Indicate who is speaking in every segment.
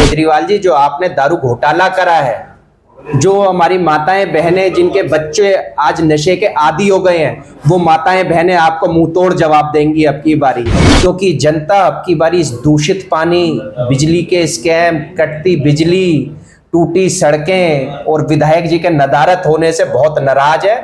Speaker 1: केजरीवाल जी, जो आपने दारू घोटाला करा है, जो हमारी माताएं बहनें जिनके बच्चे आज नशे के आदी हो गए हैं, वो माताएं बहनें आपको मुंह तोड़ जवाब देंगी अब की बारी, क्योंकि जनता अब की बारी इस दूषित पानी, बिजली के स्कैम, कटती बिजली, टूटी सड़कें और विधायक जी के नदारत होने से बहुत नाराज है।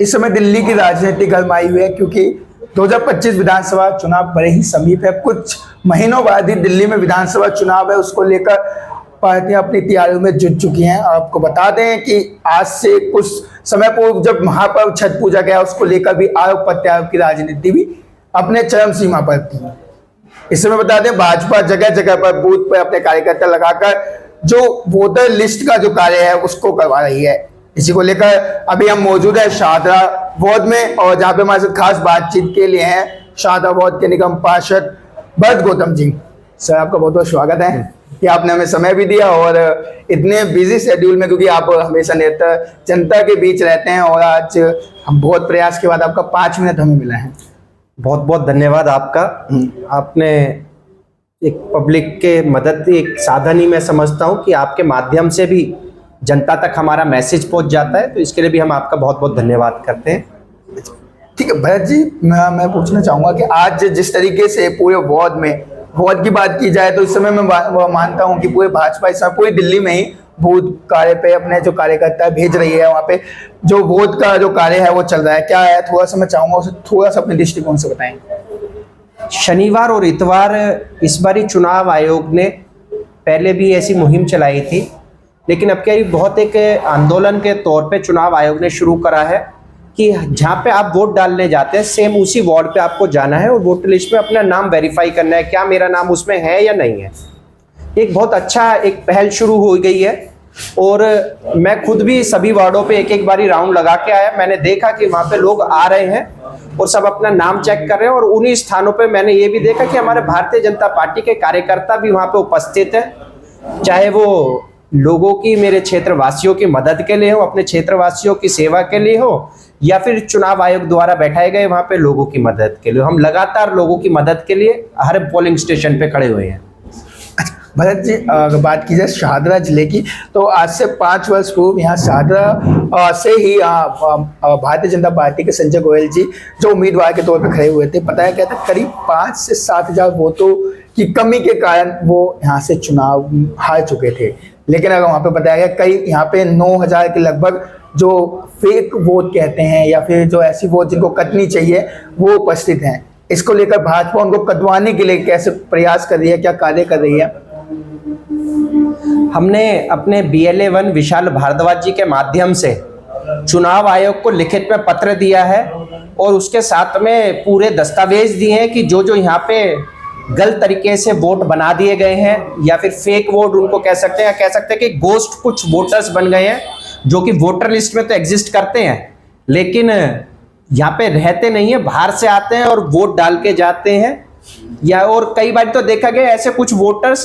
Speaker 2: इस समय दिल्ली की राजनीति गरमाई हुई है, क्योंकि 2025 विधानसभा चुनाव बड़े ही समीप है। कुछ महीनों बाद ही दिल्ली में विधानसभा चुनाव है, उसको लेकर पार्टियां अपनी तैयारियों में जुट चुकी हैं। आपको बता दें कि आज से कुछ समय पूर्व जब महापर्व छठ पूजा गया, उसको लेकर भी आरोप प्रत्यारोप की राजनीति भी अपने चरम सीमा पर थी। इस समय बता दें, भाजपा जगह जगह पर बूथ पर अपने कार्यकर्ता लगाकर जो वोटर लिस्ट का जो कार्य है उसको करवा रही है। इसी को लेकर अभी हम मौजूद है शाहदरा वार्ड में, और जहाँ पे हमारे साथ खास बातचीत के लिए हैं शाहदरा वार्ड के निगम पार्षद भरत गौतम जी। सर, आपका बहुत बहुत स्वागत है कि आपने हमें समय भी दिया, और इतने बिजी शेड्यूल में, क्योंकि आप हमेशा नेता जनता के बीच रहते हैं, और आज हम बहुत प्रयास के बाद आपका 5 मिनट हमें मिला है।
Speaker 1: बहुत बहुत धन्यवाद आपका। आपने एक पब्लिक के मदद एक साधन ही मैं समझता हूँ कि आपके माध्यम से भी जनता तक हमारा मैसेज पहुंच जाता है, तो इसके लिए भी हम आपका बहुत बहुत धन्यवाद करते हैं।
Speaker 2: ठीक है भरत जी, मैं पूछना चाहूँगा कि आज जिस तरीके से पूरे वार्ड की बात की जाए, तो इस समय मैं मानता हूँ कि पूरे भाजपा इस समय पूरी दिल्ली में ही बूथ कार्य पे अपने जो कार्यकर्ता भेज रही है, वहाँ पे जो वोट का जो कार्य है वो चल रहा है। क्या है, थोड़ा सा मैं चाहूँगा उसे थोड़ा सा अपने दृष्टिकोण से बताएं।
Speaker 1: शनिवार और इतवार इस बारी चुनाव आयोग ने पहले भी ऐसी मुहिम चलाई थी, लेकिन अब क्या बहुत एक आंदोलन के तौर पे चुनाव आयोग ने शुरू करा है कि जहाँ पे आप वोट डालने जाते हैं, सेम उसी वार्ड पे आपको जाना है और वोटर लिस्ट में अपना नाम वेरीफाई करना है, क्या मेरा नाम उसमें है या नहीं है। एक बहुत अच्छा एक पहल शुरू हो गई है, और मैं खुद भी सभी वार्डों पे एक बारी राउंड लगा के आया। मैंने देखा कि वहाँ पे लोग आ रहे हैं और सब अपना नाम चेक कर रहे हैं, और उन्हीं स्थानों पे मैंने ये भी देखा कि हमारे भारतीय जनता पार्टी के कार्यकर्ता भी वहाँ पे उपस्थित हैं, चाहे वो लोगों की, मेरे क्षेत्रवासियों की मदद के लिए हो, अपने क्षेत्रवासियों की सेवा के लिए हो, या फिर चुनाव आयोग द्वारा बैठाए गए वहाँ पे लोगों की मदद के लिए। हम लगातार लोगों की मदद के लिए हर पोलिंग स्टेशन पे खड़े हुए हैं।
Speaker 2: भरत जी, अगर बात की जाए शाहदरा जिले की, तो आज से 5 वर्ष पूर्व यहाँ शाहदरा से ही भारतीय जनता पार्टी के संजय गोयल जी जो उम्मीदवार के तौर पर खड़े हुए थे, बताया गया था करीब 5 से 7 हजार वोटों की कमी के कारण वो यहाँ से चुनाव हार चुके थे। लेकिन अगर वहाँ पे बताया गया कई यहाँ पे 9,000 के लगभग जो फेक वोट कहते हैं, या फिर जो ऐसी वोट जिनको कटनी चाहिए, वो उपस्थित हैं। इसको लेकर भाजपा उनको कटवाने के लिए कैसे प्रयास कर रही है, क्या कार्य कर रही है?
Speaker 1: हमने अपने BLA 1 विशाल भारद्वाज जी के माध्यम से चुनाव आयोग को लिखित में पत्र दिया है, और उसके साथ में पूरे दस्तावेज दिए हैं कि जो यहाँ पे गलत तरीके से वोट बना दिए गए हैं, या फिर फेक वोट उनको कह सकते हैं, कि गोस्ट कुछ वोटर्स बन गए हैं जो कि वोटर लिस्ट में तो एग्जिस्ट करते हैं लेकिन यहाँ पे रहते नहीं है, बाहर से आते हैं और वोट डाल के जाते हैं। या और कई बार तो देखा गया ऐसे कुछ वोटर्स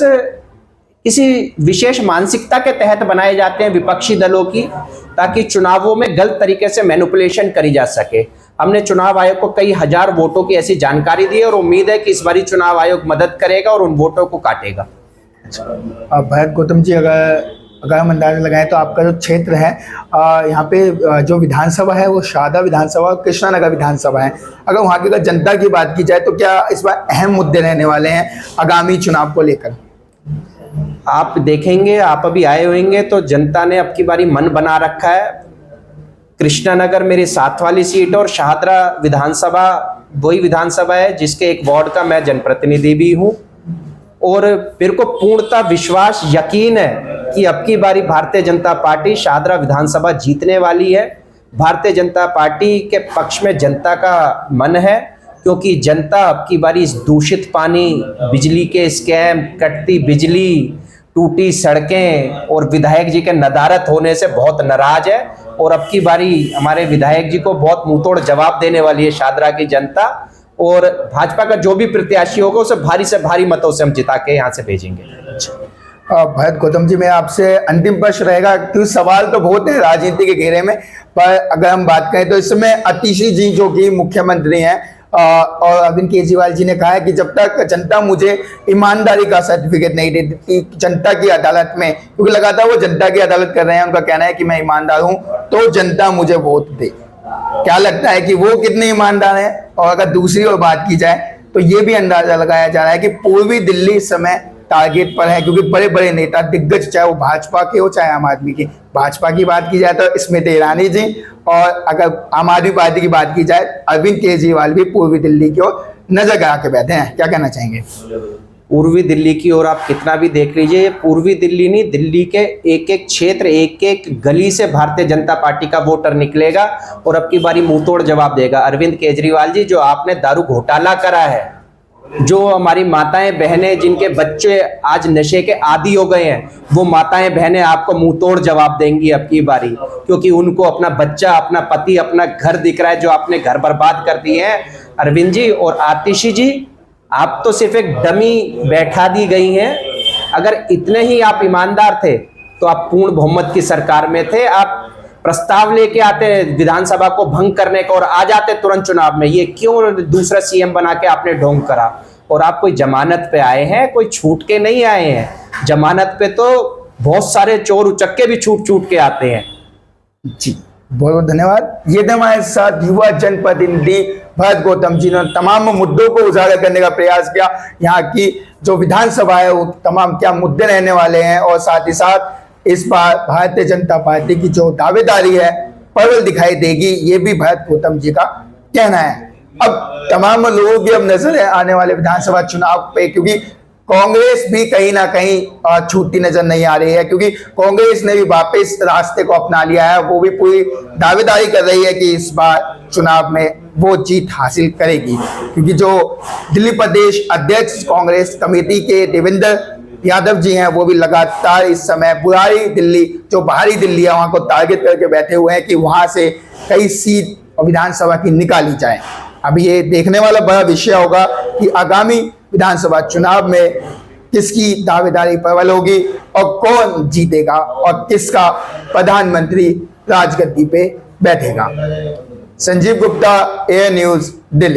Speaker 1: किसी विशेष मानसिकता के तहत बनाए जाते हैं विपक्षी दलों की, ताकि चुनावों में गलत तरीके से मैनिपुलेशन करी जा सके। हमने चुनाव आयोग को कई हजार वोटों की ऐसी जानकारी दी है, और उम्मीद है कि इस बारी चुनाव आयोग मदद करेगा और उन वोटों को काटेगा।
Speaker 2: भरत गौतम जी, अगर हम अंदाजा लगाएं तो आपका जो क्षेत्र है यहाँ पे जो विधानसभा है वो शाहदरा विधानसभा और कृष्णानगर विधानसभा है। अगर वहाँ की अगर जनता की बात की जाए तो क्या इस बार अहम मुद्दे रहने वाले हैं आगामी चुनाव को लेकर?
Speaker 1: आप देखेंगे, आप अभी आए होंगे तो जनता ने अब की बारी मन बना रखा है। कृष्णानगर मेरी 7 वाली सीट, और शाहदरा विधानसभा वही विधानसभा है जिसके एक वार्ड का मैं जनप्रतिनिधि भी हूँ, और मेरे को पूर्णतः विश्वास यकीन है कि अब की बारी भारतीय जनता पार्टी शाहदरा विधानसभा जीतने वाली है। भारतीय जनता पार्टी के पक्ष में जनता का मन है, क्योंकि जनता अब की बारी इस दूषित पानी, बिजली के स्कैम, कटती बिजली, टूटी सड़कें और विधायक जी के नदारत होने से बहुत नाराज है, और अब की बारी हमारे विधायक जी को बहुत मुंहतोड़ जवाब देने वाली है शाहदरा की जनता, और भाजपा का जो भी प्रत्याशी होगा उसे भारी से भारी मतों से हम जिता के यहाँ से भेजेंगे।
Speaker 2: भरत गौतम जी, मैं आपसे अंतिम प्रश्न रहेगा, क्योंकि सवाल तो बहुत है राजनीति के घेरे में, पर अगर हम बात करें तो इस समय अतिशी जी जो कि मुख्यमंत्री हैं और अरविंद केजरीवाल जी ने कहा है कि जब तक जनता मुझे ईमानदारी का सर्टिफिकेट नहीं दे देती जनता की अदालत में, क्योंकि लगातार वो जनता की अदालत कर रहे हैं, उनका कहना है कि मैं ईमानदार हूं तो जनता मुझे वोट दे। क्या लगता है कि वो कितने ईमानदार हैं? और अगर दूसरी ओर बात की जाए तो ये भी अंदाजा लगाया जा रहा है कि पूर्वी दिल्ली इस समय टारगेट पर है, क्योंकि बड़े बड़े नेता दिग्गज, चाहे वो भाजपा के हो चाहे आम आदमी के, भाजपा की बात की जाए तो स्मृति ईरानी जी, और अगर आम आदमी पार्टी की बात की जाए अरविंद केजरीवाल भी पूर्वी दिल्ली की ओर नजर गड़ा के बैठे हैं। क्या कहना चाहेंगे?
Speaker 1: पूर्वी दिल्ली की ओर आप कितना भी देख लीजिए, ये पूर्वी दिल्ली नहीं, दिल्ली के एक एक क्षेत्र, एक एक गली से भारतीय जनता पार्टी का वोटर निकलेगा और अब की बारी मुंह तोड़ जवाब देगा। अरविंद केजरीवाल जी, जो आपने दारू घोटाला करा है, जो हमारी माताएं बहनें जिनके बच्चे आज नशे के आदी हो गए हैं, वो माताएं बहनें आपको मुंह तोड़ जवाब देंगी अब की बारी, क्योंकि उनको अपना बच्चा, अपना पति, अपना घर दिख रहा है, जो आपने घर बर्बाद कर दिए हैं अरविंद जी। और आतिशी जी, आप तो सिर्फ एक डमी बैठा दी गई हैं। अगर इतने ही आप ईमानदार थे तो आप पूर्ण बहुमत की सरकार में थे, आप प्रस्ताव लेके आते विधानसभा को भंग करने का और आ जाते तुरंत चुनाव में। ये क्यों दूसरा सीएम बना के आपने ढोंग करा? और आप कोई जमानत पे आए हैं, कोई छूट के नहीं आए हैं। जमानत पे तो बहुत सारे चोर उचक्के भी छूट के आते हैं।
Speaker 2: जी बहुत बहुत धन्यवाद। ये थे हमारे साथ युवा जनप्रतिनिधि भरत गौतम जी ने तमाम मुद्दों को उजागर करने का प्रयास किया। यहाँ की जो विधानसभा है वो तमाम क्या मुद्दे रहने वाले हैं, और साथ ही साथ इस बार भारतीय जनता पार्टी की जो दावेदारी है प्रबल दिखाई देगी, ये भी भरत गौतम जी का कहना है। अब तमाम लोगों की अब नजर है आने वाले विधानसभा चुनाव पे, क्योंकि कांग्रेस भी कहीं ना कहीं छूटती नजर नहीं आ रही है, क्योंकि कांग्रेस ने भी वापस रास्ते को अपना लिया है। वो भी पूरी दावेदारी कर रही है कि इस बार चुनाव में वो जीत हासिल करेगी, क्योंकि जो दिल्ली प्रदेश अध्यक्ष कांग्रेस कमेटी के देवेंद्र यादव जी हैं, वो भी लगातार इस समय बुराई दिल्ली, जो बाहरी दिल्ली है, वहां को टारगेट करके बैठे हुए हैं कि वहां से कई सीट विधानसभा की निकाली जाए। अब ये देखने वाला बड़ा विषय होगा कि आगामी विधानसभा चुनाव में किसकी दावेदारी प्रबल होगी और कौन जीतेगा और किसका प्रधानमंत्री राजगद्दी पे बैठेगा। Sanjeev Gupta, air news, Delhi.